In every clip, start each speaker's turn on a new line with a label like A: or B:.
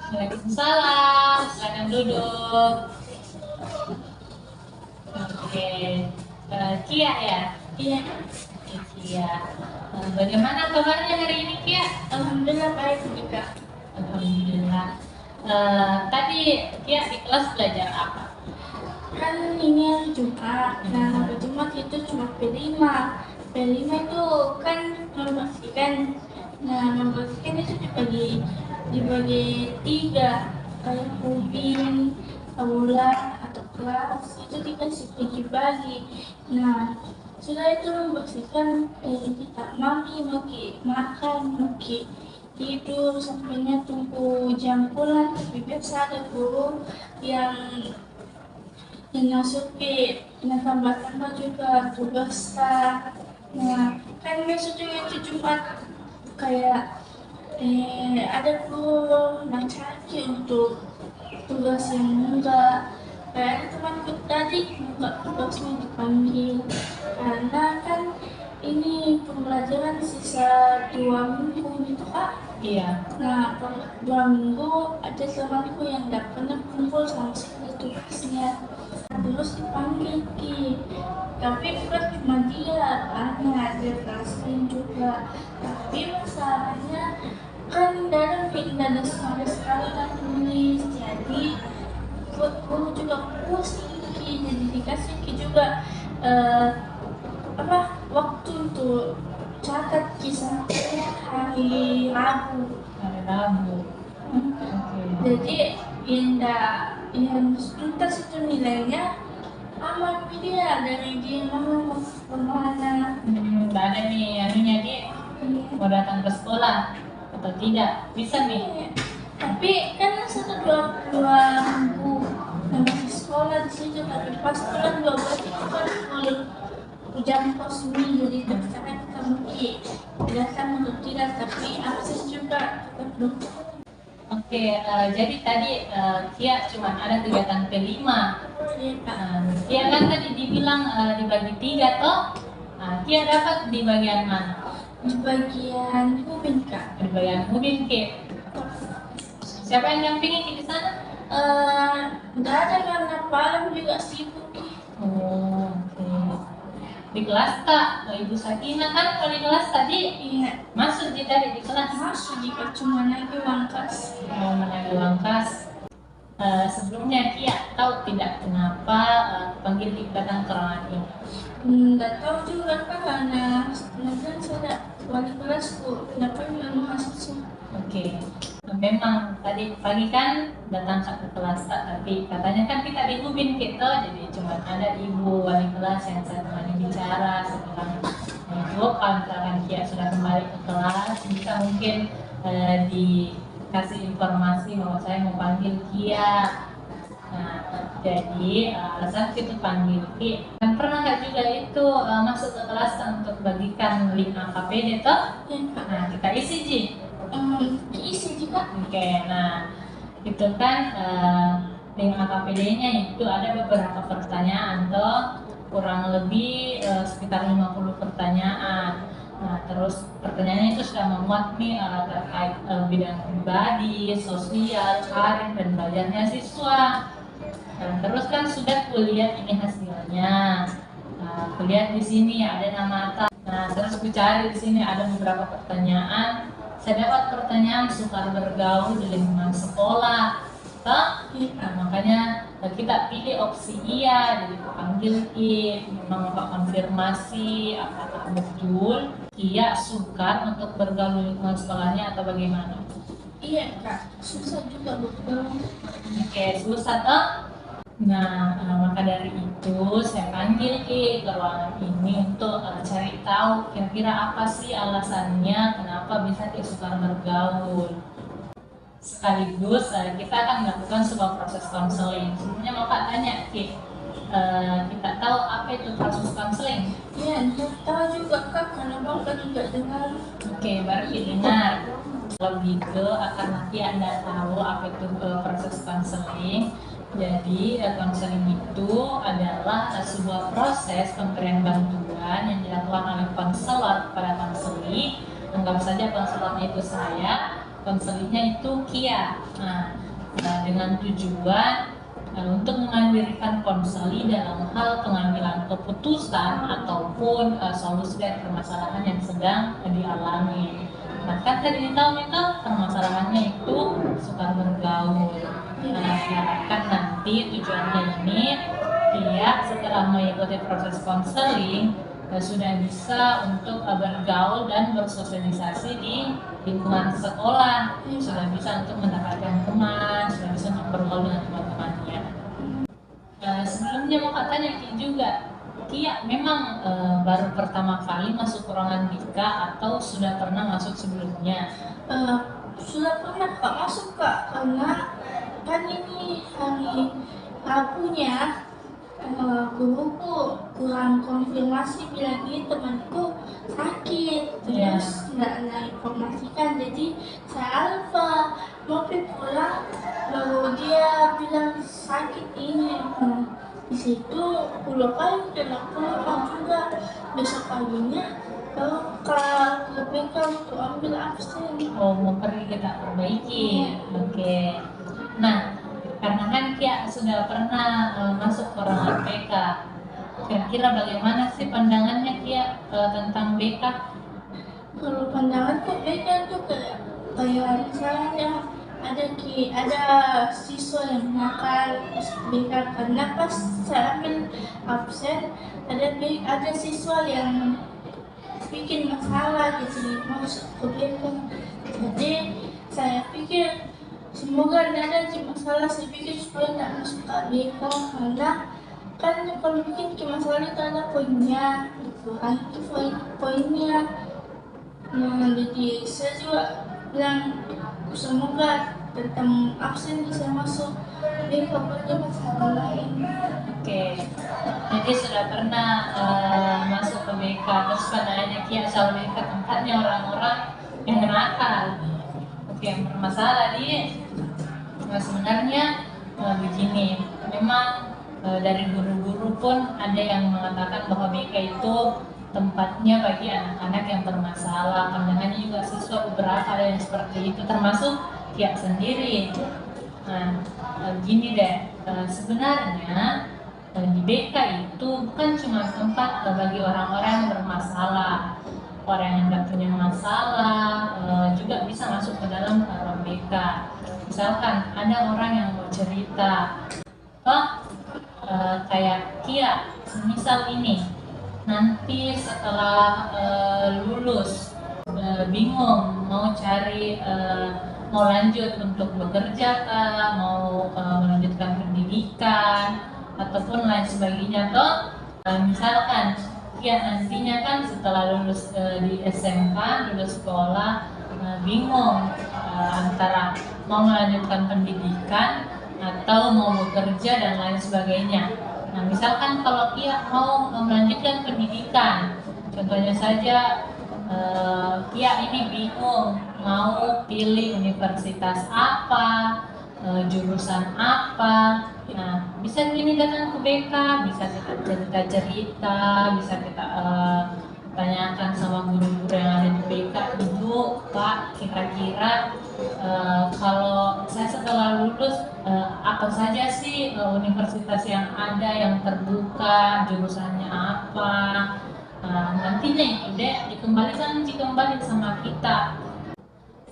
A: Waalaikumsalam, silakan duduk. Oke, Kia ya?
B: Iya,
A: Kia. Bagaimana kabarnya hari ini Kia?
B: alhamdulillah baik juga.
A: Alhamdulillah. Tadi Kia di kelas belajar apa?
B: Kan ini hari Jumat, nah hari Jumat itu cuma P5. P5 itu kan membersihkan. Nah, membersihkan itu dibagi tiga, kayak ubin, aula atau kelas itu dikasih bagi-bagi. Nah, sudah itu membersihkan, kita maki makan, maki tidur sampainya tunggu jam pulang. Tapi biasa ada guru yang masuki, nah tambah-tambah juga tugas. Nah, kan besok juga itu Jumat, kayak ada guru yang cari untuk tugas yang enggak, kayak ada temanku tadi enggak tugasnya dipanggil karena kan ini pembelajaran sisa 2 minggu gitu Kak.
A: Iya.
B: Nah, 2 minggu ada temanku yang enggak pernah kumpul sama sekali tugasnya, terus dipanggil Ki. Tapi bukan cuma dia, ada kelas lain juga. Tapi masalahnya kan dalam ada sama sekali kan tulis, jadi buat guru juga pusing Ki. Jadi dikasih Ki juga waktu untuk catat Ki sampai hari Rabu.
A: Hari Rabu.
B: Jadi yang tuntas itu nilainya aman dia dari dia mau kemana.
A: Nggak ada nih anunya dia mau datang ke sekolah atau tidak? Bisa nih.
B: Tapi kan satu dua minggu masih sekolah di situ, tapi pas pulang 12 itu kan full jam kosmi, jadi terserah kita mungkin datang atau tidak, tapi akses juga tetap dong.
A: Oke, jadi tadi Kia cuma ada kegiatan kelima. Kia kan tadi dibilang dibagi 3 toh? Kia dapat di bagian mana?
B: Di bagian ubin Kak.
A: Di bagian ubin Ki. Siapa yang dampingi Ki di sana?
B: Nggak ada karena malam juga sibuk Ki.
A: Oh, oke. Di kelas tak? Ibu Sakina kan kalau di kelas tadi
B: Iya,
A: masuk di tadi di kelas.
B: masuk jika cuma lagi uang kas.
A: Mau menagih uang kas. Sebelumnya Kia tahu tidak kenapa panggil datang ke ruangan ini?
B: Nggak tahu juga Kak, karena sebenarnya saya wali kelasku, kenapa yang mahasiswa.
A: Oke. Memang tadi pagi kan datang ke kelas tapi katanya kan kita di ubin kita, jadi cuma ada ibu wali kelas yang saya temani bicara setelah itu. Kalau misalkan Kia sudah kembali ke kelas, bisa mungkin dikasih informasi bahwa saya mau panggil Kia. Nah, jadi alasan kita panggil Ki, kan pernah nggak juga itu masuk ke kelas untuk bagikan link AKPD toh?
B: Ya Kak,
A: Nah, kita isi Ji.
B: diisi juga.
A: Oke, nah itu kan link AKPD-nya itu ada beberapa pertanyaan toh, kurang lebih sekitar 50 pertanyaan. Nah, terus pertanyaannya itu sudah memuat nih terkait bidang pribadi, sosial, karir, dan belajarnya siswa. Dan terus kan sudah kuliah ini hasilnya. Nah, kuliah di sini ada nama. Nah, terus aku cari di sini ada beberapa pertanyaan. Saya dapat pertanyaan sukar bergaul di lingkungan sekolah. Nah, makanya kita pilih opsi iya, jadi panggil Ki, memang konfirmasi apakah betul Kia sukar untuk bergaul di lingkungan sekolahnya atau bagaimana?
B: Iya Kak, susah juga bergaul.
A: Oke, susah toh? Nah, maka dari itu saya panggil Ki ke ruangan ini untuk cari tahu kira-kira apa sih alasannya kenapa bisa Ki sukar bergaul. Sekaligus kita akan melakukan sebuah proses konseling. Sebenarnya mau Pak tanya Ki, kita tahu apa itu proses konseling?
B: Iya, tahu juga Kak, karena Bapak juga dengar.
A: Oke, baru Ki dengar. Lebih ke karena Ki Anda tahu apa itu proses konseling. Jadi konseling itu adalah sebuah proses pemberian bantuan yang dilakukan oleh konselor kepada konseli. Anggap saja konselornya itu saya, konselingnya itu KIA. Dengan tujuan untuk memandirikan konseli dalam hal pengambilan keputusan ataupun solusi dari permasalahan yang sedang dialami. Nah, kan tadi tahu itu permasalahannya itu suka bergaul. Diharapkan nanti tujuannya ini dia setelah mengikuti proses konseling sudah bisa untuk bergaul dan bersosialisasi di lingkungan sekolah, sudah bisa untuk mendapatkan teman, sudah bisa untuk bergaul dengan teman-temannya. Sebelumnya mau tanya Ki juga, Kia memang baru pertama kali masuk ruangan BK atau sudah pernah masuk sebelumnya?
B: Sudah pernah Kak masuk Kak, karena kan ini hari Rabunya guruku kurang konfirmasi bilang ini temanku sakit, terus nggak informasikan, jadi saya alfa mau pulang lalu dia bilang sakit ini. Di situ pulau pagi dan aku juga besok paginya ke BK untuk ambil absen.
A: Oh, mau pergi kita perbaiki. Oke. Nah, karena kan Kia sudah pernah masuk ke ruangan BK, kira-kira bagaimana sih pandangannya Kia tentang BK?
B: Kalau pandanganku BK itu kayak misalnya ada siswa yang nakal BK, karena pas saya ambil absen ada siswa yang bikin masalah jadi masuk ke BK. Jadi saya pikir semoga tidak ada masalah, saya pikir supaya tidak masuk ke BK, karena kan kalau bikin masalah itu ada poinnya, itu poinnya. Nah, jadi saya juga bilang semoga tentang absen bisa masuk BK, punya masalah lain.
A: Oke. Jadi sudah pernah masuk ke BK, terus pandangannya Kia soal BK tempatnya orang-orang yang nakal, yang bermasalah sebenarnya begini, memang dari guru-guru pun ada yang mengatakan bahwa BK itu tempatnya bagi anak-anak yang bermasalah. Pandangannya juga siswa beberapa ada yang seperti itu, termasuk Kia sendiri. Nah, gini deh, sebenarnya di BK itu bukan cuma tempat bagi orang-orang yang bermasalah. Orang yang tidak punya masalah juga bisa masuk ke dalam ruang BK. Misalkan ada orang yang mau cerita, kayak Kia, semisal ini nanti setelah lulus bingung mau cari mau lanjut untuk bekerja kah, mau melanjutkan pendidikan ataupun lain sebagainya misalkan Kia nantinya kan setelah lulus di SMK, lulus sekolah, bingung antara mau melanjutkan pendidikan atau mau bekerja dan lain sebagainya. Nah, misalkan kalau Kia mau melanjutkan pendidikan, contohnya saja Kia ini bingung mau pilih universitas apa, jurusan apa. Nah, bisa gini datang ke BK, bisa kita cerita-cerita, bisa kita tanyakan sama guru-guru yang ada di BK, Ibu, Pak, kira-kira kalau saya setelah lulus apa saja sih universitas yang ada yang terbuka, jurusannya apa, nantinya itu deh dikembali sama kita.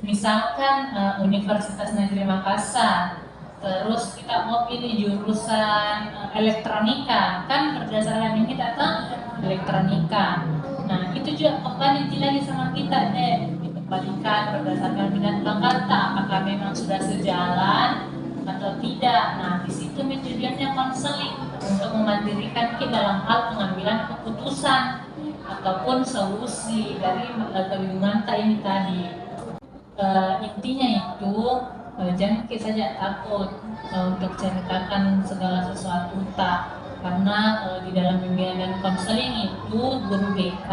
A: Misalkan Universitas Negeri Makassar, terus kita mau pilih jurusan elektronika, kan berdasarkan ini kita tahu elektronika. Nah, itu juga kembali lagi sama kita deh, dikembalikan berdasarkan minat bakat, apakah memang sudah sejalan atau tidak. Nah, di situ tujuannya konseling untuk memandirikan kita dalam hal pengambilan keputusan ataupun solusi dari kebingungan ini tadi. Intinya itu jangan kita saja takut untuk ceritakan segala sesuatu karena di dalam bimbingan dan konseling itu guru BK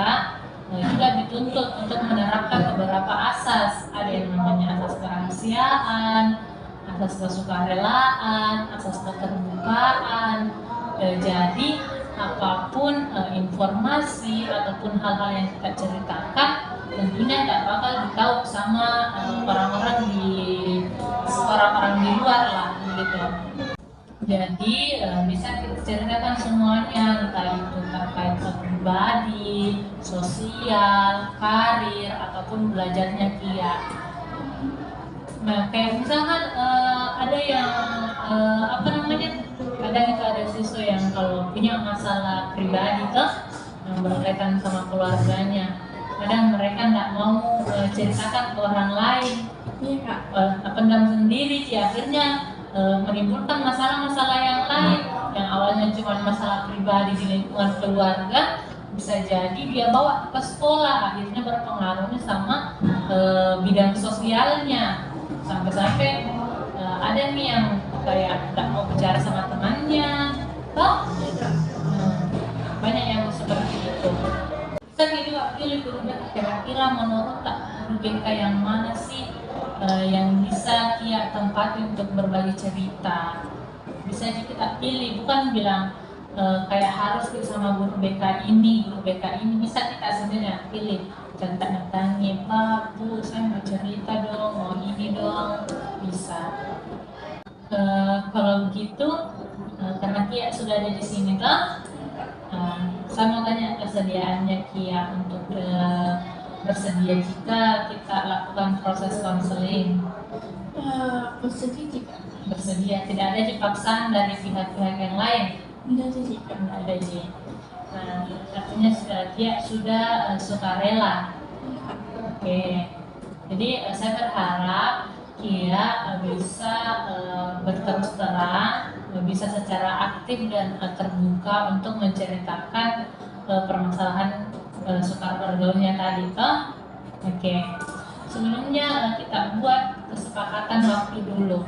A: juga dituntut untuk menerapkan beberapa asas. Ada yang namanya asas kerahasiaan, asas kesukarelaan, asas keterbukaan. Jadi apapun informasi ataupun hal-hal yang kita ceritakan tentunya tidak bakal ditahu sama orang-orang di luar lah gitu. Jadi bisa kita ceritakan semuanya, entah itu terkait pribadi, sosial, karir, ataupun belajarnya Kia. Nah, kayak misalkan ada yang kadang itu ada siswa yang kalau punya masalah pribadi tuh yang berkaitan sama keluarganya, kadang mereka nggak mau ceritakan ke orang lain, pendam sendiri, akhirnya menimbulkan masalah-masalah yang lain yang awalnya cuma masalah pribadi di lingkungan keluarga, bisa jadi dia bawa ke sekolah, akhirnya berpengaruhnya sama bidang sosialnya, sampai-sampai ada nih yang kayak tidak mau bicara sama temannya, toh banyak yang seperti itu. Kita juga pilih guru BK, kira-kira menurut guru BK yang mana sih yang bisa Kia tempati untuk berbagi cerita. Bisa kita pilih, bukan bilang kayak harus sama guru BK ini, bisa kita sendiri pilih. Contohnya tanya, Pak, Bu, saya mau cerita dong, mau ini dong, bisa. Kalau begitu, karena Kia sudah ada di sini toh, saya mau tanya kesediaannya Kia untuk bersedia jika kita lakukan proses konseling. Bersedia, tidak ada paksaan dari pihak-pihak yang lain. Tidak ada Ji. Nah, artinya Kia sudah sukarela. Oke. Jadi saya berharap Kia bisa berterus terang, bisa secara aktif dan terbuka untuk menceritakan permasalahan sukar bergaulnya tadi toh. Oke. Sebelumnya kita buat kesepakatan waktu dulu.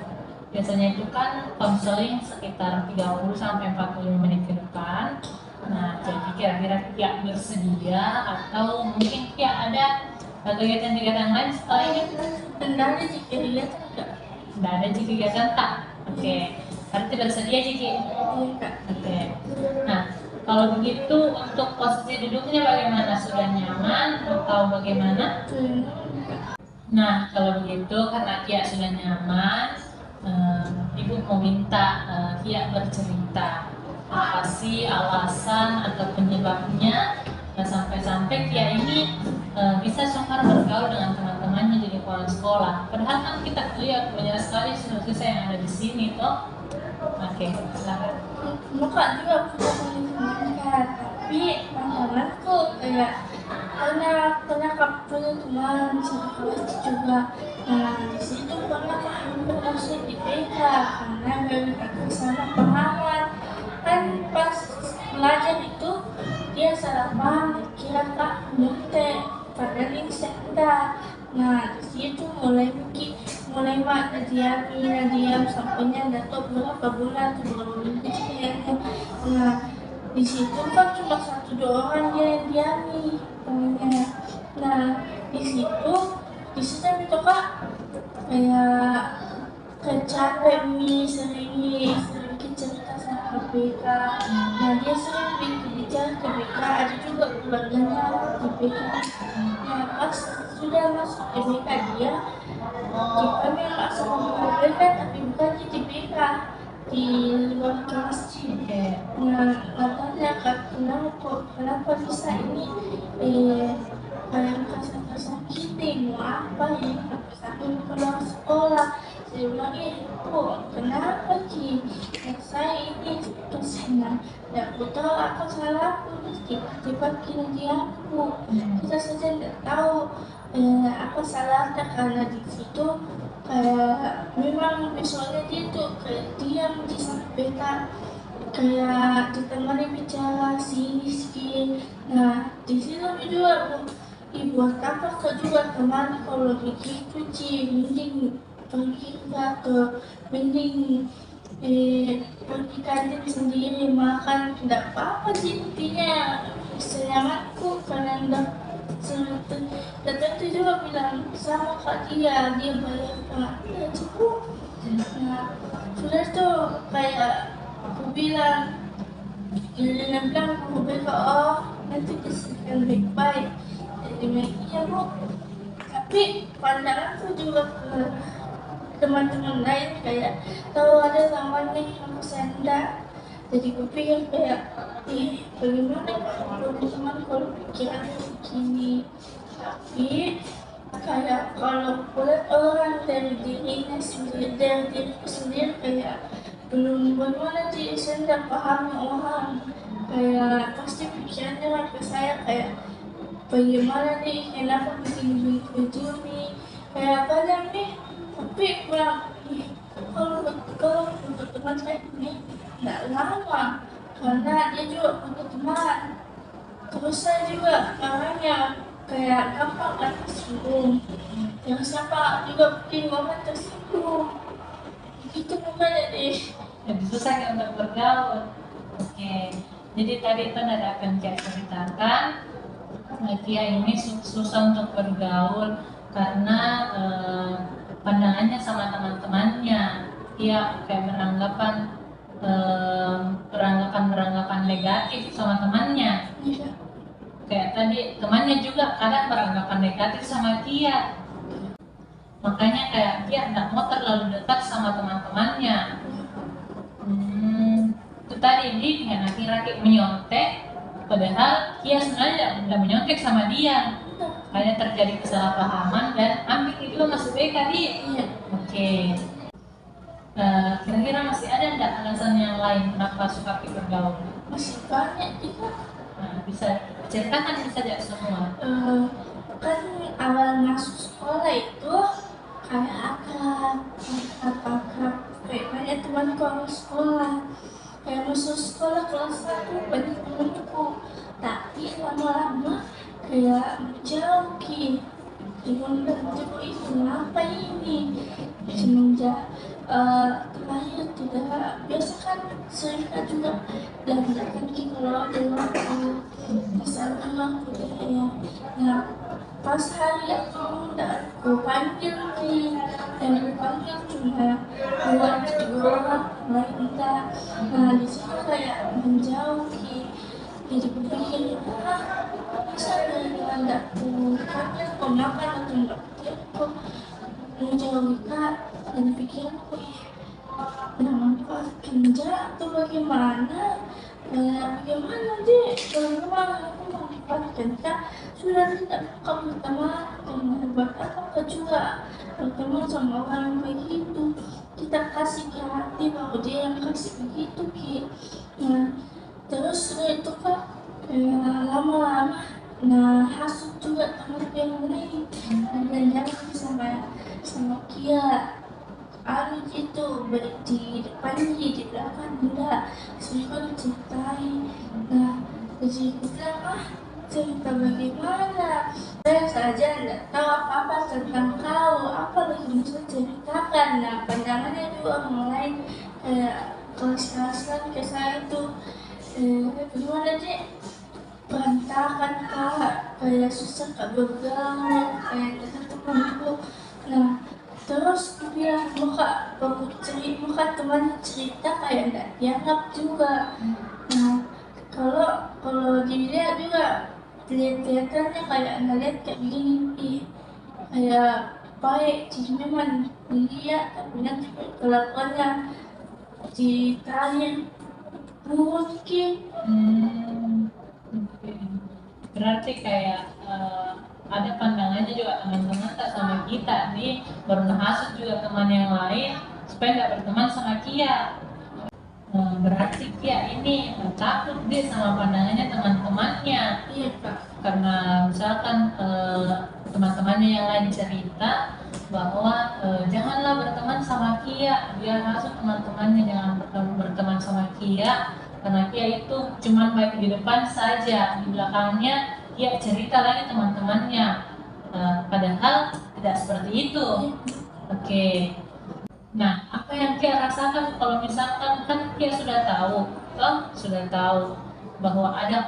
A: Biasanya itu kan konseling sekitar 30 sampai 45 menit ke depan. Nah, jadi kira-kira Kia bersedia atau mungkin Kia ada kegiatan-kegiatan lain setelah ini?
B: Tidak ada kegiatan enggak?
A: Tidak ada kegiatan tak? Oke. Berarti bersedia Ciki? Oke. Nah, kalau begitu untuk posisi duduknya bagaimana? Sudah nyaman atau bagaimana? Nah, kalau begitu karena Kia sudah nyaman, Ibu mau minta Kia bercerita apa sih alasan atau penyebabnya sampai-sampai Kia ini bisa sukar bergaul dengan teman-temannya di lingkungan sekolah. Padahal kan kita lihat banyak sekali siswa-siswa yang ada di sini toh. Oke, silakan.
B: Muka juga punya teman, tapi pandanganku kayak pernah punya teman sama kelas juga. Nah, di situ pernah hampir masuk di PK karena gak kesana pemahaman. Kan pas belajar itu dia salah paham, kira tak nyontek, padahal ini senda. Nah, di situ mulai diam sampainya datuk berapa bulan kayaknya. Nah, di situ kan cuma 1-2 orang dia yang diami temennya. Nah, di situ itu kak kayak capek sering cerita sama BK. Nah, dia sering bicara ke BK, ada juga keluarganya di BK. Nah, pas sudah masuk ke BK dia kita memang sama BK tapi bukan di BK, di luar kelas. Nah, katanya kenapa bisa ini kayak sakit mau apa ya, sakit keluar sekolah. Saya bilang, kenapa Ci? Saya ini kesana, tidak tahu apa salahku, tiba-tiba kira dia aku. Kita saja tidak tahu apa salahnya karena di situ memang visualnya dia tuh kayak diam di beta, kayak ditemani bicara sini. Nah, di situ juga buat apa kau juga teman kalau begitu Ci, mending pergi mending pergi kantin sendiri makan, tidak apa-apa sih, intinya senyamanku karena datang itu juga bilang sama kak dia bayar pengantin cukup. Nah, sudah tuh kayak aku bilang dia bilang aku bilang nanti disediakan baik-baik. Jadi bilang iya bu, tapi pandanganku juga ke teman-teman lain kayak kalau ada teman nih yang kesanda, jadi gue pikir kayak bagaimana kalau teman kalau pikirannya begini, tapi kayak kalau kulihat orang dari dirinya sendiri, dari diriku sendiri kayak belum bagaimana sih saya tidak pahami orang, kayak pasti pikirannya kan ke saya kayak bagaimana nih, kenapa begini kayak kadang nih, tapi kurang kalau untuk teman saya ini nggak lama karena dia juga punya teman, terus saya juga orangnya kayak gampang kan tersinggung, yang siapa juga bikin momen tersinggung, itu bukan jadi
A: Lebih susah ya untuk bergaul. Oke, jadi tadi itu ada akan Kia ceritakan, Kia ini susah untuk bergaul karena pandangannya sama teman-temannya. Dia kayak beranggapan negatif sama temannya.
B: iya.
A: Kayak tadi temannya juga kadang beranggapan negatif sama Kia. Makanya kayak Kia nggak mau terlalu dekat sama teman-temannya. Itu tadi dia kayak laki-laki menyontek, padahal Kia sebenarnya nggak menyontek sama dia. Hanya terjadi kesalahpahaman dan ambil itu masuk BK dia.
B: Iya.
A: Oke. Kira-kira masih ada nggak alasan yang lain kenapa suka bergaul?
B: Masih banyak juga.
A: Bisa ceritakan saja semua.
B: Kan awal masuk sekolah itu kayak akrab kayak banyak temanku awal sekolah, kayak masuk sekolah kelas 1 banyak temanku, tapi lama-lama kayak menjauh itu apa ini semenjak terakhir tidak biasa kan sering juga belajar kalau ada waktu masalah budaya. Nah pas hari aku panggil dan dipanggil cuma 2-3 orang lain. Nah di situ kayak menjauh jadi berpikir bisa dengan aku panggil makan atau enggak, kok menjauhi kak, dan pikiranku memanfaatkan atau bagaimana deh, bagaimana aku memanfaatkan kak, sudah tidak kamu berteman dengan buat apa juga berteman sama orang begitu, kita kasih ke hati bahwa dia yang kasih begitu nah terus itu kak lama-lama hasut juga teman yang lain dan jangan sama Kia gitu di depan di belakang enggak, saya diceritain. Nah jadi aku bilang cerita bagaimana, saya saja tidak tahu apa-apa tentang kau, apa lagi bisa ceritakan. Nah pandangannya juga orang lain kelas-kelasan ke saya itu bagaimana sih berantakan kak, kayak susah kak bergaul, kayak teman-temanku. Nah terus aku bilang muka teman cerita kayak enggak dianggap juga. Nah kalau dilihat juga kelihatannya kayak ngeliat kayak begini kayak baik, jadi memang dilihat tapi nanti kelakuannya ditanya mungkin.
A: Berarti kayak ada pandangannya juga teman-teman tak sama kita nih, berhasut juga teman yang lain supaya nggak berteman sama Kia. Berarti Kia ini takut dia sama pandangannya teman-temannya.
B: Iya kak.
A: Karena misalkan teman-temannya yang lain cerita bahwa janganlah berteman sama Kia, dia hasut teman-temannya jangan berteman sama Kia karena Kia itu cuma baik di depan saja, di belakangnya Kia cerita lagi teman-temannya, padahal tidak seperti itu. Oke. Nah, apa yang Kia rasakan kalau misalkan kan Kia sudah tahu bahwa ada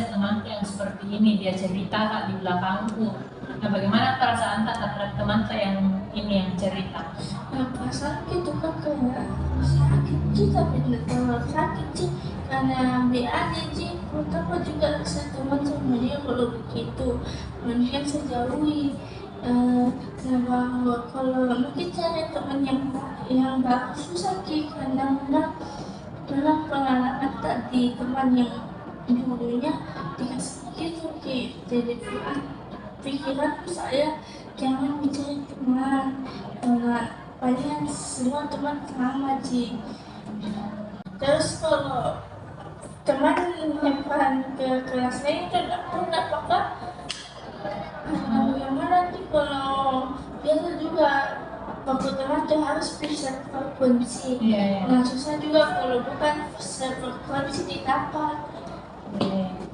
A: teman yang seperti ini, dia cerita Kak di belakangku. Nah, bagaimana perasaan Kak terhadap teman yang ini yang cerita?
B: Nah perasaan gitu kan kayak sakit sih tapi tidak terlalu sakit sih karena B aja sih. Menurut aku juga saya teman sama dia kalau begitu mendingan saya jauhi. Nah bahwa kalau mungkin cari teman yang bagus susah sih kadang-kadang dalam pengalaman tadi teman yang dulunya dikasih gitu sih jadi pikiran saya jangan mencari teman karena paling semua teman sama sih. Terus kalau teman nyimpan ke kelas lain itu enggak apa-apa. Bagaimana nanti kalau biasa juga waktu teman tuh harus bisa frekuensi. Nah susah juga kalau bukan frekuensi didapat.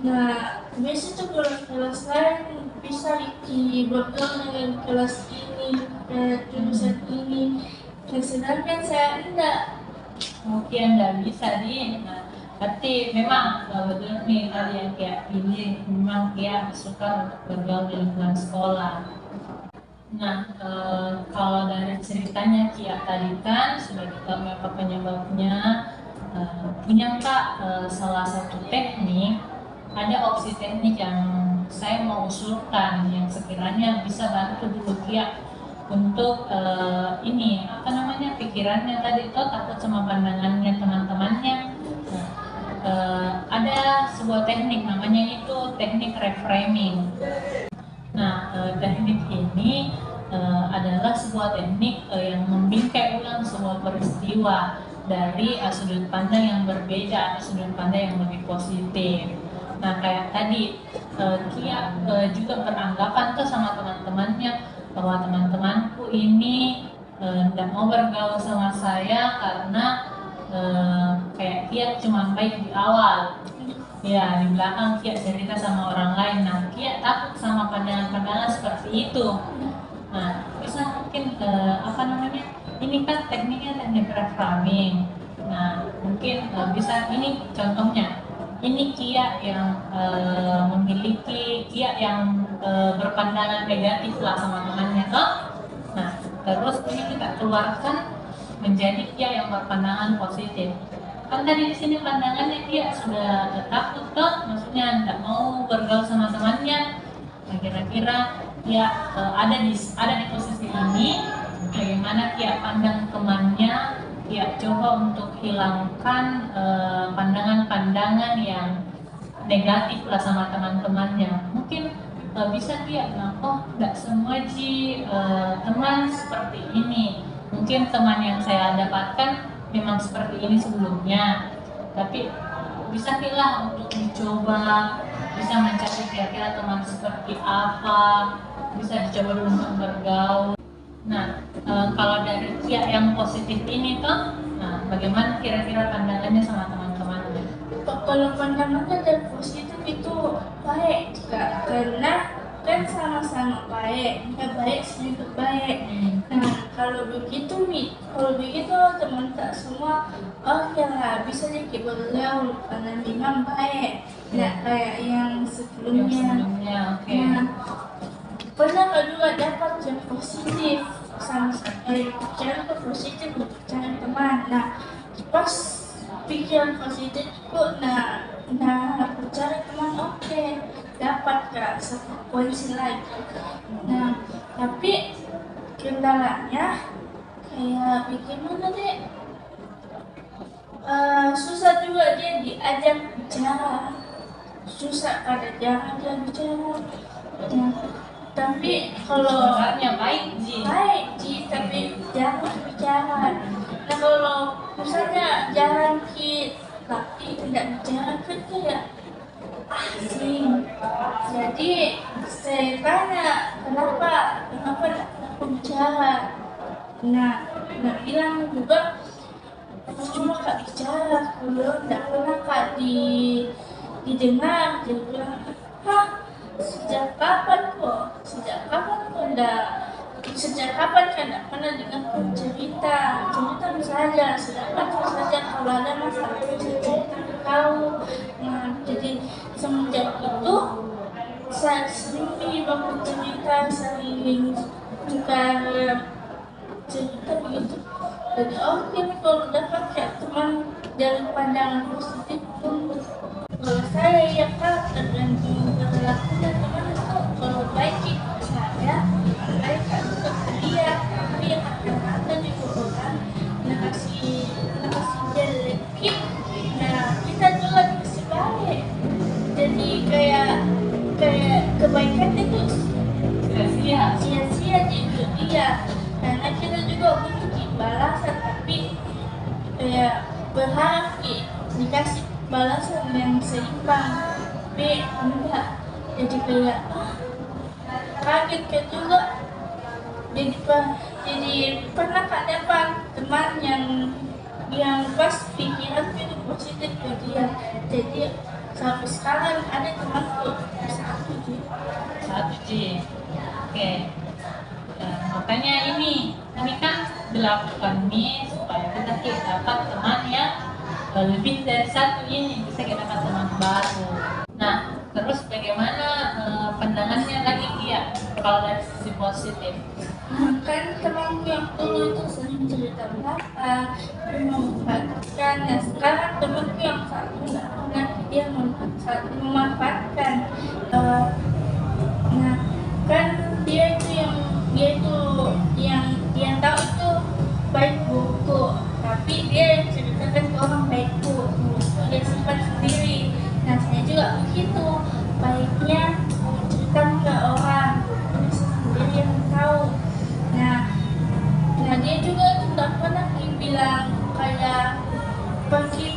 B: Nah biasa tuh kalau kelas lain bisa dibergaul dengan kelas ini, jurusan ini. Sedangkan saya enggak.
A: Mungkin nggak bisa nih. Nah, berarti memang betul nih tadi yang kayak pilih memang dia suka untuk bergaul di lingkungan sekolah. Nah, kalau dari ceritanya Kia tadi kan sudah kita apa penyebabnya, punya Kak salah satu teknik, ada opsi teknik yang saya mau usulkan yang sekiranya bisa bantu dulu Kia untuk ini apa namanya pikirannya tadi itu takut sama pandangannya teman-temannya. Ada sebuah teknik namanya itu teknik reframing. Nah, teknik ini adalah sebuah teknik yang membingkai ulang sebuah peristiwa dari sudut pandang yang berbeda, sudut pandang yang lebih positif. Nah, kayak tadi Kia juga beranggapan tuh sama teman-temannya bahwa teman-temanku ini tidak mau bergaul sama saya karena kayak Kia cuma baik di awal. Ya, di belakang Kia cerita sama orang lain. Nah, Kia takut sama pandangan-pandangan seperti itu. Nah, bisa mungkin apa namanya? Ini kan tekniknya teknik reframing. Nah, mungkin bisa ini contohnya. Ini Kia yang memiliki Kia yang berpandangan negatif lah sama temannya toh. Nah, terus ini kita keluarkan menjadi Kia yang berpandangan positif. Kan tadi di sini pandangannya Kia sudah takut toh, maksudnya tidak mau bergaul sama temannya. Nah, kira-kira Kia ada di posisi ini, bagaimana Kia pandang temannya? Ya, coba untuk hilangkan pandangan-pandangan yang negatif lah sama teman-temannya. Mungkin bisa dia, oh tidak semua teman seperti ini. Mungkin teman yang saya dapatkan memang seperti ini sebelumnya. Tapi bisa lah untuk dicoba, bisa mencari kira-kira teman seperti apa, bisa dicoba dulu untuk bergaul. Nah, kalau dari Kia yang positif ini toh, nah bagaimana kira-kira pandangannya sama teman-temannya?
B: Kalau pandangannya dari positif itu baik juga karena kan sama-sama baik, nggak baik sedikit baik. Nah kalau begitu teman tak semua ya bisa jadi bergaul karena memang baik, nggak kayak yang sebelumnya.
A: Okay.
B: Nah, pernah nggak juga dapat yang positif sama pikiran positif untuk cari teman. Nah pas pikiran positif kok aku cari teman oke, dapat ke sefrekuensi lagi. Nah tapi kendalanya kayak bagaimana deh, susah juga dia diajak bicara, susah ada jarang dia bicara. Nah, tapi kalau
A: sebenarnya baik
B: tapi jarang bicara. Nah kalau misalnya jarang tapi tidak bicara kan kayak asing. Jadi saya tanya kenapa aku bicara. Nah bilang juga cuma kak bicara, kalau tidak pernah kak didengar. Dia bilang sejak kapan kok tidak pernah dengar cerita saja, sedangkan saja kalau ada masalah saya cerita ke kau. Nah jadi semenjak itu saya sering bangun cerita, sering juga cerita begitu. Jadi oke kalau dapat kayak teman pandangan positif tuh kalau saya ya kak tergantung perilakunya teman itu kalau baik itu saya baik untuk dia tapi kadang ada juga orang nakasih jelek nah kita juga dikasih balik jadi kayak kebaikan itu sia-sia gitu dia karena kita juga butuh balasan tapi kayak berharap dikasih balasan yang seimbang tapi enggak jadi kayak kaget kan juga jadi pernah dapat teman yang pas pikiran itu positif ke dia jadi sampai sekarang ada temanku
A: satu Ji. Oke. Makanya ini kan dilakukan nih supaya kita dapat teman yang lebih dari satu ini bisa kita dapat teman baru. Nah, terus bagaimana pandangannya lagi Kia kalau dari sisi positif?
B: Kan temanku yang dulu itu sering cerita belakang, memanfaatkan. Nah sekarang temanku yang satu nggak pernah dia memanfaatkan. Nah kan dia itu yang tahu itu baik burukku, tapi dia yang ceritakan ke orang baik buruk, dia simpan sendiri. Nah saya juga begitu, baiknya ceritakan ke orang, dia sendiri yang tahu. Nah dia juga tidak pernah bilang kayak pergi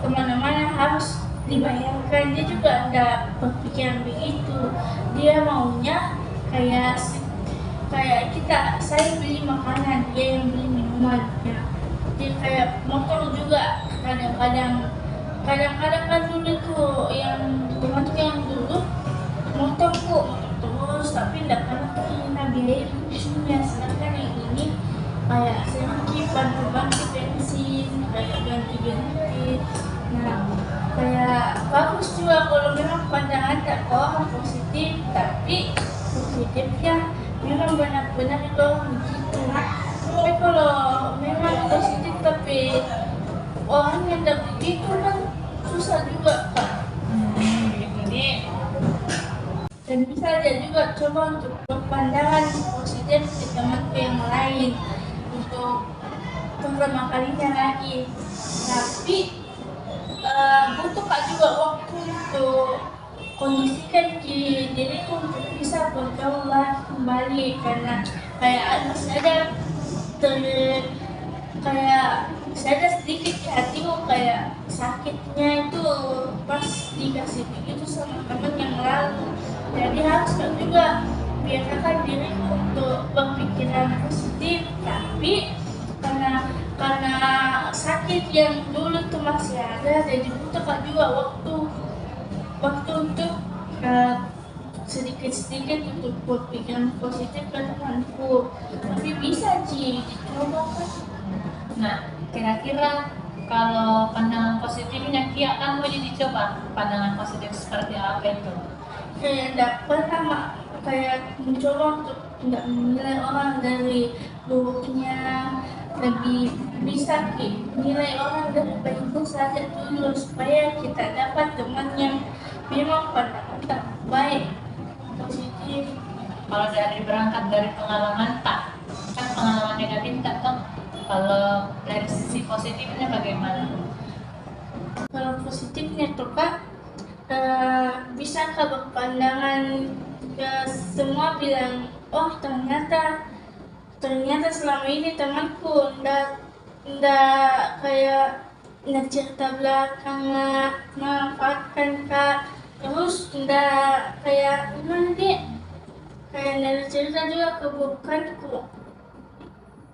B: kemana-mana harus dibayarkan. Dia juga ada berpikiran begitu. Dia maunya kayak saya beli makanan, dia yang beli minuman. Ya. Dia kayak motor juga kadang-kadang kan dulu tuh yang teman-teman yang dulu motor terus tapi tidak pernah kita biaya sudah sedangkan yang ini kayak sedikit bantu bensin kayak ganti nah kayak bagus juga kalau memang pandangan tak orang positif tapi positifnya memang benar-benar itu begitu tapi kalau memang positif tapi orang yang tak begitu kan susah juga Pak.
A: Jadi
B: Dan bisa aja juga coba untuk berpandangan positif di temanku yang lain untuk pertama kalinya lagi. Tapi butuh Kak juga waktu untuk kondisikan diriku untuk bisa bergaul kembali karena kayak masih ada saya ada sedikit di hatiku kayak sakitnya itu pas dikasih begitu sama teman yang lalu. Jadi harus juga biasakan diri untuk berpikiran positif, tapi karena sakit yang dulu tuh masih ada, jadi butuh juga waktu untuk sedikit-sedikit untuk berpikiran positif ke temanku. Tapi bisa dicoba kan.
A: Nah, kira-kira kalau pandangan positifnya Kia kan mau dicoba pandangan positif seperti apa itu?
B: Kayak tidak pernah kayak mencoba untuk tidak menilai orang dari buruknya, lebih bisa nilai orang dari baiknya saja dulu supaya kita dapat teman yang memang pandangan baik positif.
A: Kalau berangkat dari pengalaman tak kan pengalaman negatif tak toh, kalau dari sisi positifnya bagaimana?
B: Kalau positifnya tuh Kak bisa berpandangan semua bilang oh ternyata selama ini temanku ndak kayak cerita belakang memanfaatkan Kak terus ndak kayak gimana deh kayak ndak cerita juga keburukanku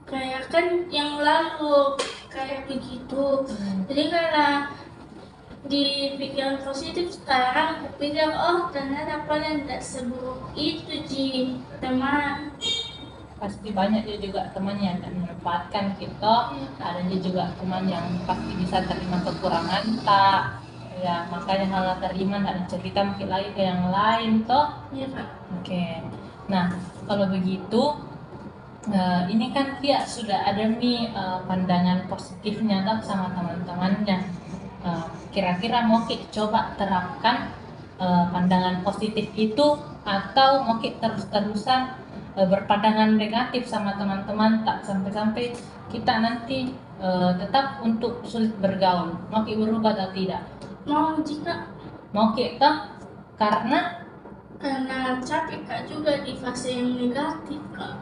B: kayak kan yang lalu kayak begitu jadi karena di pikiran positif sekarang aku pikir oh ternyata paling tidak seburuk itu teman.
A: Pasti banyak juga teman yang memanfaatkan kita, ada juga teman yang pasti bisa terima kekurangan tak ya makanya hal terima dan cerita mungkin lagi ke yang lain toh.
B: Iya Pak.
A: Oke. Nah kalau begitu ini kan Kia sudah ada nih pandangan positifnya toh sama teman-temannya. Kira-kira mau Ki coba terapkan pandangan positif itu, atau mau Ki terus-terusan berpandangan negatif sama teman-teman, tak sampai-sampai kita nanti tetap untuk sulit bergaul. Mau Ki berubah atau tidak?
B: Mau jika
A: Mau Ki toh? Karena
B: capek Kak juga di fase yang negatif Kak.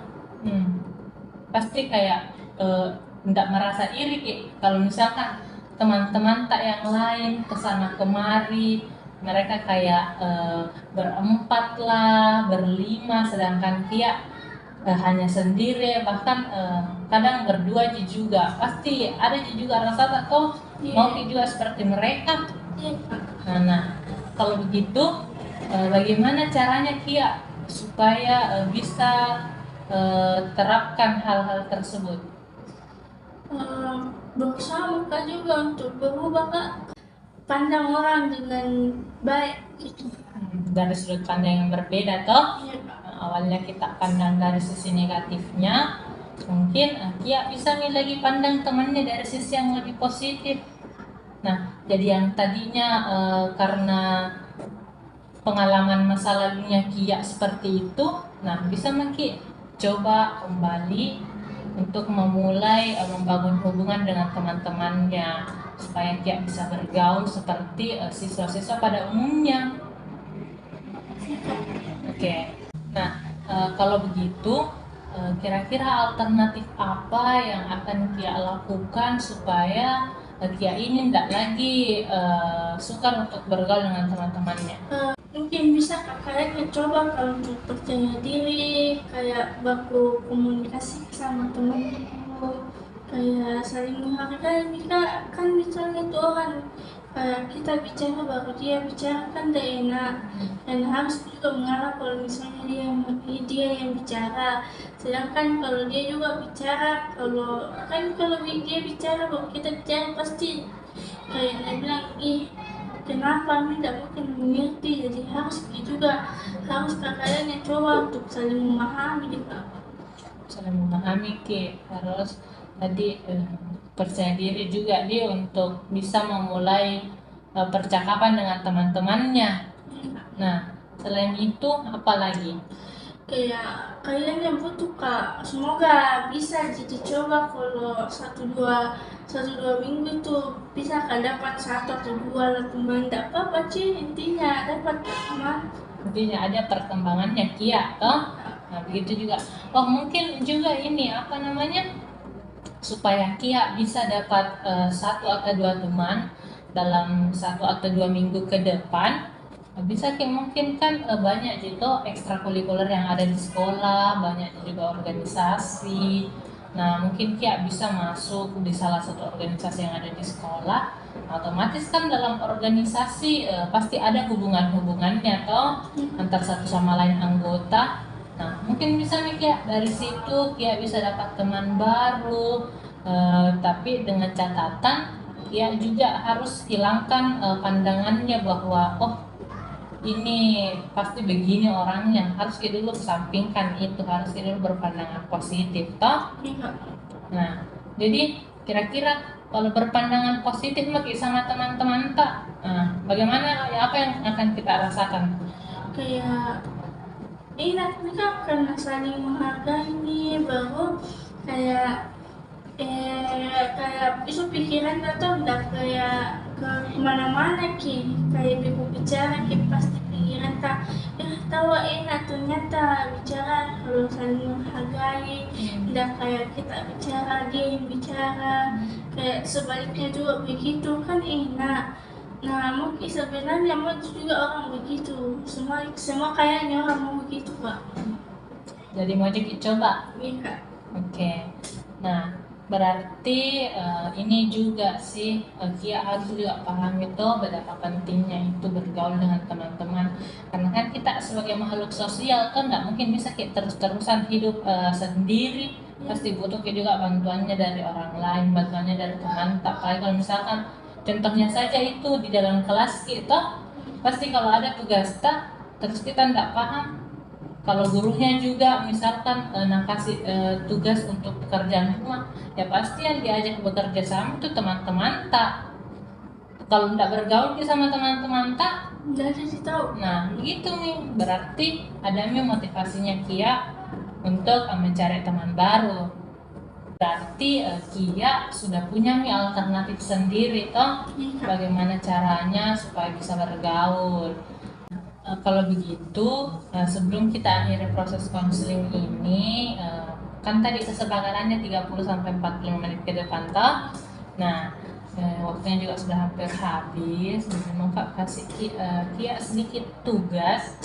A: Pasti kayak tidak merasa iri Ki, kalau misalkan teman-teman tak yang lain kesana kemari, mereka kayak berempat lah, berlima, sedangkan Kia hanya sendiri, bahkan kadang berdua juga. Pasti ada juga rasa atau mau juga seperti mereka. Nah, kalau begitu bagaimana caranya Kia supaya bisa terapkan hal-hal tersebut?
B: Berusaha Kak juga untuk berubah Kak, pandang orang dengan baik gitu.
A: Dari sudut pandang yang berbeda toh.
B: Iya Kak.
A: Awalnya kita pandang dari sisi negatifnya, mungkin Kia bisa nih lagi pandang temannya dari sisi yang lebih positif. Nah, jadi yang tadinya karena pengalaman masa lalunya Kia seperti itu, nah bisa Ki coba kembali untuk memulai membangun hubungan dengan teman-temannya, supaya Kia bisa bergaul seperti siswa-siswa pada umumnya. Oke. Nah, kalau begitu kira-kira alternatif apa yang akan Kia lakukan supaya Kia ini tidak lagi sukar untuk bergaul dengan teman-temannya?
B: Mungkin bisa kakaknya coba kalau untuk percaya diri, kayak baku komunikasi sama teman-teman, kayak saling menghargai. Jika kan misalnya tuh orang kayak kita bicara baru dia bicara kan tidak enak, dan harus juga mengalah kalau misalnya dia yang bicara, sedangkan kalau dia juga bicara, kalau dia bicara baru kita bicara, pasti kayak dia bilang kenapa ini tidak mungkin mengerti, jadi harus juga kalian yang coba untuk saling memahami gitu.
A: Saling memahami Ki, harus tadi percaya diri juga dia untuk bisa memulai percakapan dengan teman-temannya. Nah, selain itu apa lagi?
B: Kayak kalian yang butuh Kak, semoga bisa jadi coba kalau satu dua minggu itu bisa Kak dapat satu atau dua lah teman, tidak apa-apa sih, intinya dapat teman.
A: Intinya ada perkembangannya Kia toh. Nah, begitu juga. Oh, mungkin juga ini apa namanya, supaya Kia bisa dapat satu atau dua teman dalam satu atau dua minggu ke depan, bisa Ki mungkin kan banyak juga ekstrakurikuler yang ada di sekolah, banyak juga organisasi. Nah, mungkin Kia bisa masuk di salah satu organisasi yang ada di sekolah. Otomatis kan dalam organisasi pasti ada hubungan-hubungannya toh antar satu sama lain anggota. Nah, mungkin bisa nih Kia dari situ Kia bisa dapat teman baru, tapi dengan catatan Kia juga harus hilangkan pandangannya bahwa ini pasti begini orangnya, harus kita dulu kesampingkan itu, harus kita dulu berpandangan positif toh. Nah, jadi kira-kira kalau berpandangan positif sama teman-teman tak, bagaimana apa yang akan kita rasakan?
B: Kayak nanti kan karena saling menghargai nih, baru kayak itu pikiran atau udah kayak ke kemana-mana Ki, kayak ibu bicara Ki pasti pikiran tak tahu enak, ternyata bicara kalau saling menghargai, udah kayak kita bicara dia yang bicara, kayak sebaliknya juga begitu kan enak. Nah mungkin sebenarnya mau juga orang begitu, semua kayaknya orang mau begitu Pak.
A: Jadi mau coba?
B: Iya.
A: Oke. Nah, berarti ini juga sih Kia harus juga paham itu betapa pentingnya itu bergaul dengan teman-teman, karena kan kita sebagai makhluk sosial kan nggak mungkin bisa kita terus-terusan hidup sendiri, pasti butuh juga bantuannya dari orang lain, bantuannya dari teman. Apalagi kalau misalkan contohnya saja itu di dalam kelas kita, pasti kalau ada tugas terus kita nggak paham, kalau gurunya juga misalkan kasih tugas untuk pekerjaan rumah, ya pasti yang diajak bekerja sama itu teman-teman tak. Kalau tidak bergaul sama teman-teman tak,
B: Nggak ada sih tahu.
A: nah gitu nih, berarti ada motivasinya Kia untuk mencari teman baru. Berarti Kia sudah punya alternatif sendiri toh,
B: Iya.
A: bagaimana caranya supaya bisa bergaul. Kalau begitu, sebelum kita akhiri proses konseling ini, kan tadi kesepakatannya 30-45 menit ke depan toh. Nah, waktunya juga sudah hampir habis. Memang Kak kasih Kia sedikit tugas.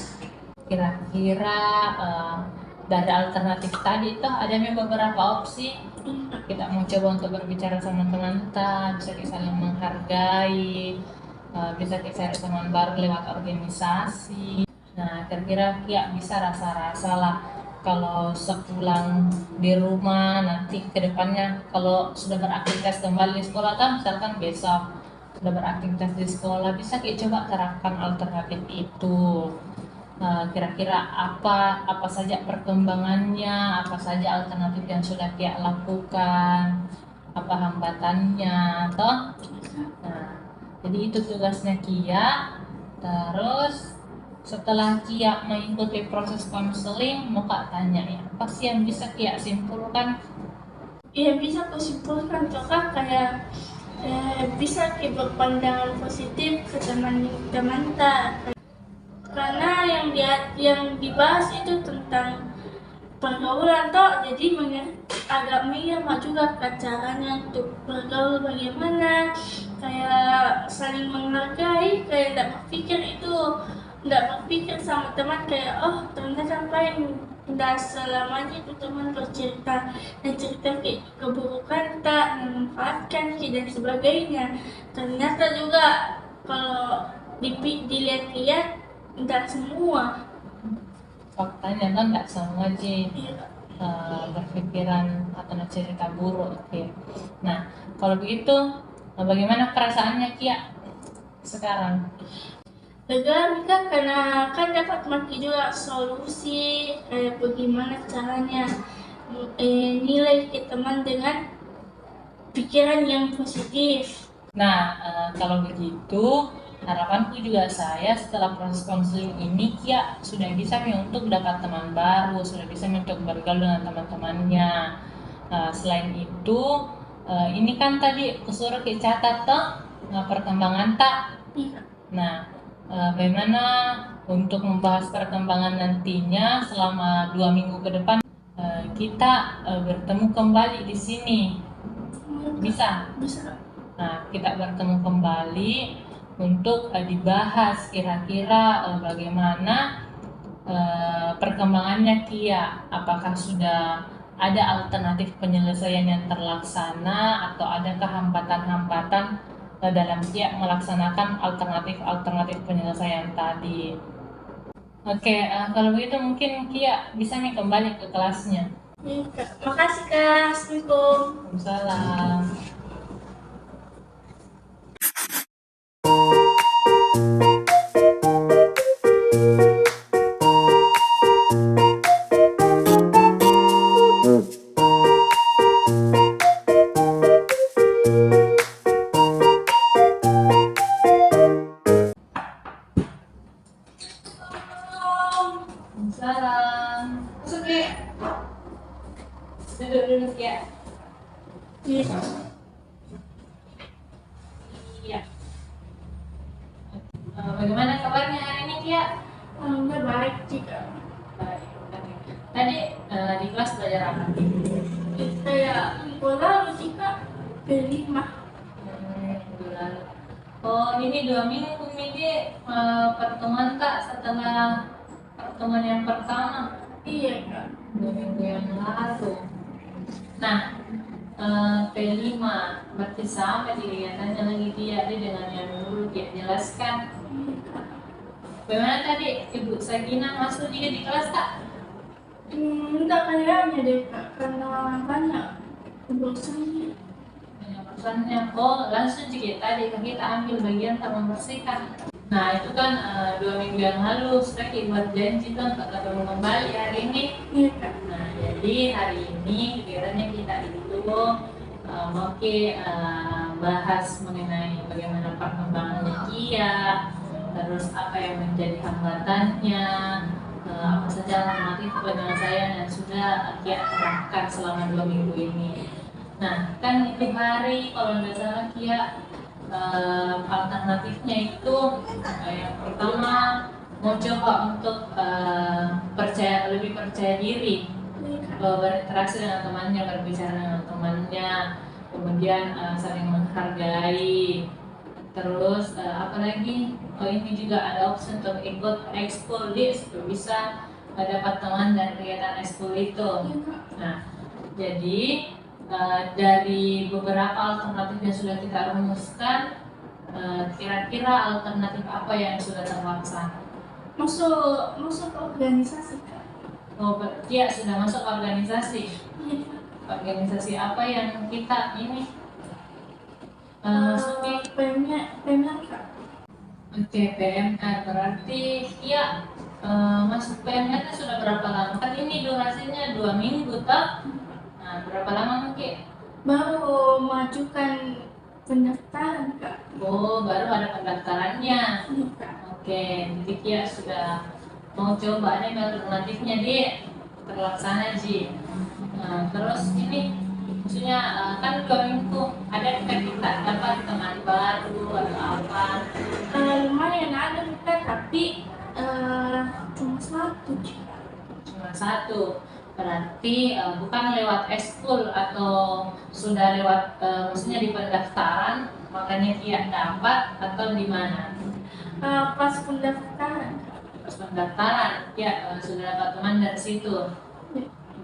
A: Kira-kira dari alternatif tadi toh ada beberapa opsi. Kita mau coba untuk berbicara sama teman kita, bisa kita saling menghargai, bisa kita cari teman baru lewat organisasi. Nah, kira-kira Kia bisa rasa-rasa lah kalau sepulang di rumah nanti ke depannya kalau sudah beraktivitas kembali di sekolah kan, misalkan besok sudah beraktivitas di sekolah, bisa kita coba terapkan alternatif itu. Kira-kira apa saja perkembangannya, apa saja alternatif yang sudah Kia lakukan, apa hambatannya, toh? Nah, jadi itu tugasnya Kia. Terus setelah Kia mengikuti proses konseling, mau Kak tanya ya, apa sih yang bisa Kia simpulkan?
B: Ya bisa kusimpulkan Kakak kayak bisa berpandangan positif ke teman-teman tak. Karena yang dibahas itu tentang pergaulan toh, jadi agak mengerti juga caranya untuk bergaul bagaimana, kayak saling menghargai, kayak tidak berpikir sama teman kayak oh ternyata sampai tidak selamanya itu teman bercerita dan cerita kayak keburukan tak memanfaatkan dan sebagainya. Ternyata juga kalau dilihat-lihat tidak semua.
A: Faktanya kan nggak semua Ji
B: Iya.
A: berpikiran atau cerita buruk. Oke. Nah, kalau begitu bagaimana perasaannya Kia sekarang?
B: Lega Mika karena kan dapat maki juga solusi kayak bagaimana caranya nilai ke teman dengan pikiran yang positif.
A: Nah, kalau begitu harapanku juga saya setelah proses konseling ini Kia sudah bisa untuk dapat teman baru, sudah bisa untuk bergaul dengan teman-temannya. Selain itu, ini kan tadi kesuruh catat toh perkembangan tak.
B: Iya.
A: Nah, bagaimana untuk membahas perkembangan nantinya selama 2 minggu ke depan kita bertemu kembali di sini, bisa?
B: Bisa.
A: Nah, kita bertemu kembali untuk dibahas kira-kira bagaimana perkembangannya Kia, apakah sudah ada alternatif penyelesaian yang terlaksana atau adakah hambatan-hambatan dalam Kia melaksanakan alternatif penyelesaian tadi. Oke, kalau begitu mungkin Kia bisa nih kembali ke kelasnya.
B: Iya, Kak. Makasih Kak. Assalamualaikum.
A: Waalaikumsalam. Waalaikumsalam. Masuk ya. Duduk ya.
B: Iya.
A: Iya. Bagaimana kabarnya hari ini Kia?
B: Alhamdulillah baik juga.
A: Baik. Tadi di kelas belajar apa?
B: Kayak bola jika B5.
A: Minggu lalu. Oh, ini 2 minggu ini pertemuan tak setelah pertemuan yang pertama.
B: Iya Kak.
A: 2 minggu yang lalu. Nah, P5 berarti sama kegiatannya lagi dia dengan yang dulu dia jelaskan. Bagaimana tadi Ibu Sagina masuk juga di kelas tak?
B: Enggak kayaknya deh Kak, karena banyak bosannya.
A: Banyak pesannya. Oh, langsung juga tadi kita ambil bagian tak membersihkan. Nah, itu kan 2 minggu yang lalu sudah buat janji kan tak ketemu kembali hari ini.
B: Iya Kak.
A: Nah, jadi hari ini kegiatannya kita itu mau membahas mengenai bagaimana perkembangannya Kia, terus apa yang menjadi hambatannya, apa saja alternatif penyelesaian yang sudah Kia terapkan selama 2 minggu ini. Nah, kan itu hari kalau nggak salah Kia alternatifnya itu yang pertama mau coba untuk lebih percaya diri, berinteraksi dengan temannya, berbicara dengan temannya, kemudian saling menghargai. Terus apalagi ini juga ada opsi untuk ikut ekskul bisa dapat teman dan kegiatan ekskul itu. Nah, jadi dari beberapa alternatif yang sudah kita rumuskan, kira-kira alternatif apa yang sudah terlaksana?
B: Masuk organisasi Kak.
A: Oh, ya sudah masuk organisasi.
B: Iya.
A: Organisasi apa yang kita ini?
B: PMR Kak.
A: Oke, PMR berarti ya masuk PMR itu sudah berapa lama? Kan ini durasinya 2 minggu toh? Nah, berapa lama mungkin?
B: Baru mengajukan pendaftaran Kak.
A: Oh, baru ada pendaftarannya.
B: Iya Kak.
A: Oke, jadi Kia sudah mau coba nih alternatifnya di terlaksana Ji. Nah, terus ini maksudnya kan itu ada kita dapat teman baru atau apa?
B: Lumayan ada Kak, tapi cuma satu Kak.
A: Cuma satu. Berarti bukan lewat ekskul atau sudah lewat maksudnya di pendaftaran makanya Kia dapat atau di mana?
B: Pas pendaftaran Kak.
A: Pas pendaftaran ya sudah dapat teman dari situ.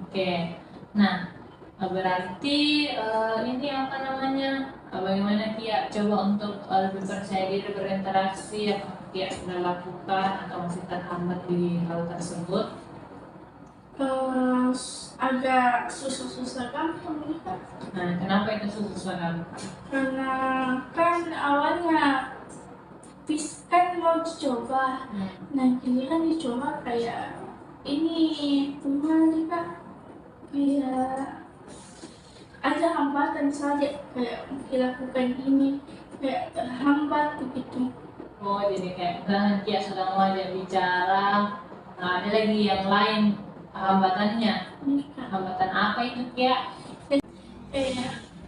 A: Oke. Nah, berarti ini apa namanya? Bagaimana Kia coba untuk lebih percaya diri berinteraksi yang Kia sudah lakukan atau masih terhambat di hal tersebut?
B: Agak susah-susah gampang nih Kak.
A: Nah, kenapa itu susah kamu?
B: Karena kan awalnya kan mau dicoba. Nah, giliran dicoba kayak ini gimana nih Kak? Kayak ada hambatan saja, kayak dilakukan ini kayak terhambat begitu.
A: Oh, jadi kayak misalnya Kia sedang mau ajak bicara, nah, ada lagi yang lain hambatannya.
B: Nih Kak.
A: Hambatan apa itu Kia?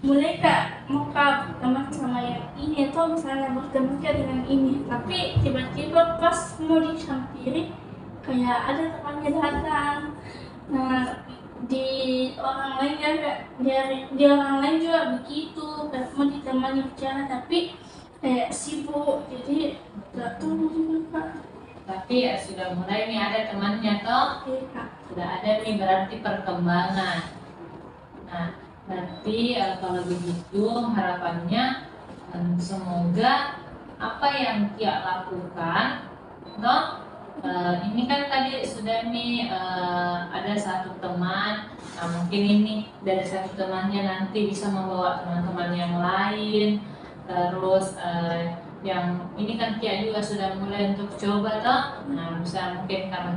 B: Mulai Kak mau berteman sama yang ini atau misalnya berteman dengan ini, tapi tiba-tiba pas mau disampiri kayak ada temannya datang. Nah, di orang lain juga di orang lain juga begitu, kayak mau ditemani bicara tapi kayak sibuk, jadi gak tahu juga Kak.
A: Tapi ya sudah mulai nih ada temannya toh,
B: Iya Kak.
A: sudah ada nih berarti perkembangan. Nah, berarti kalau begitu harapannya semoga apa yang Kia lakukan, toh ini kan tadi sudah nih ada satu teman, nah mungkin ini dari satu temannya nanti bisa membawa teman-teman yang lain, terus yang ini kan Kia juga sudah mulai untuk coba toh, nah bisa mungkin karena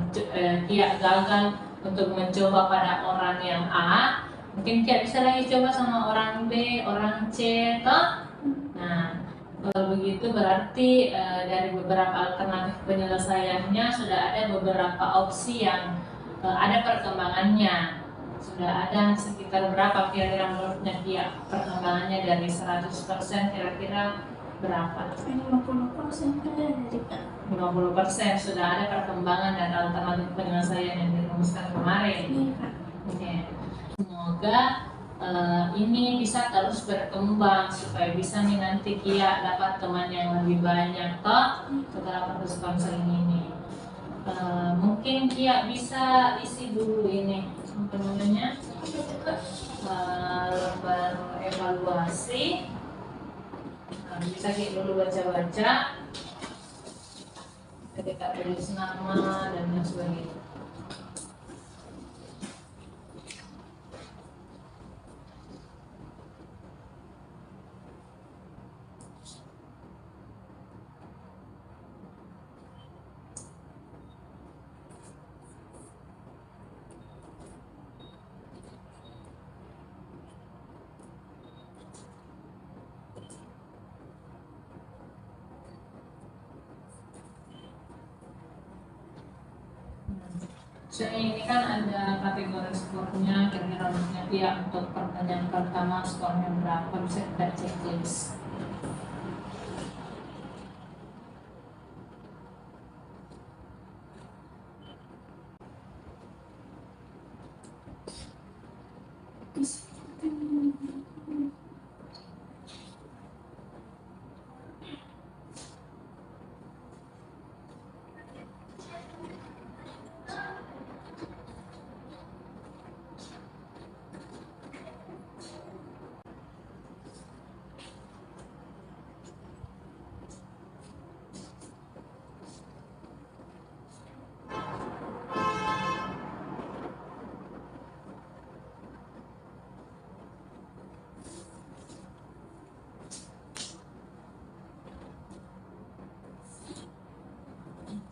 A: Kia gagal untuk mencoba pada orang yang A, mungkin Kia bisa lagi coba sama orang B, orang C toh. Nah, kalau begitu berarti dari beberapa alternatif penyelesaiannya sudah ada beberapa opsi yang ada perkembangannya. Sudah ada sekitar berapa kira-kira menurutnya Kia perkembangannya dari 100% kira-kira berapa?
B: 50% dari Kak.
A: 50% sudah ada perkembangan dan alternatif penyelesaian yang dirumuskan kemarin.
B: Iya Kak.
A: Oke. Semoga ini bisa terus berkembang supaya bisa nih nanti Kia dapat teman yang lebih banyak toh setelah proses konseling ini. Mungkin Kia bisa isi dulu ini apa namanya lembar evaluasi. Bisa Kia dulu baca-baca ketika tulis nama dan lain sebagainya. Ini kan ada kategori skornya, kira-kira menurutnya Tia untuk pertanyaan pertama skornya berapa, bisa kita checklist.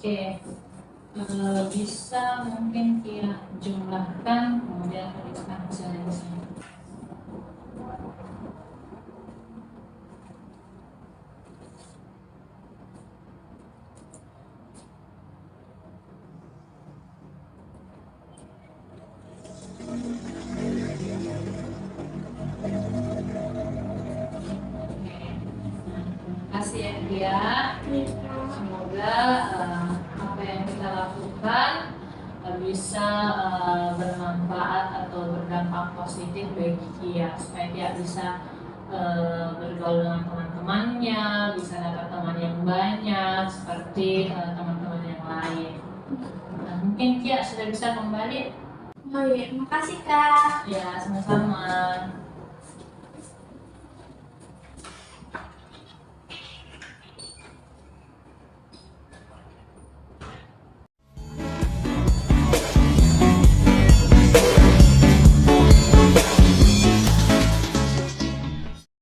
A: Oke, bisa mungkin Tia jumlahkan, kemudian tuliskan hasilnya di sini. Terima kasih ya Tia. Semoga apa yang kita lakukan bisa bermanfaat atau berdampak positif bagi Kia, supaya Kia bisa bergaul dengan teman-temannya, bisa dapat teman yang banyak seperti teman-teman yang lain. Nah, mungkin Kia sudah bisa kembali.
B: Oh iya, makasih Kak.
A: Ya, sama-sama.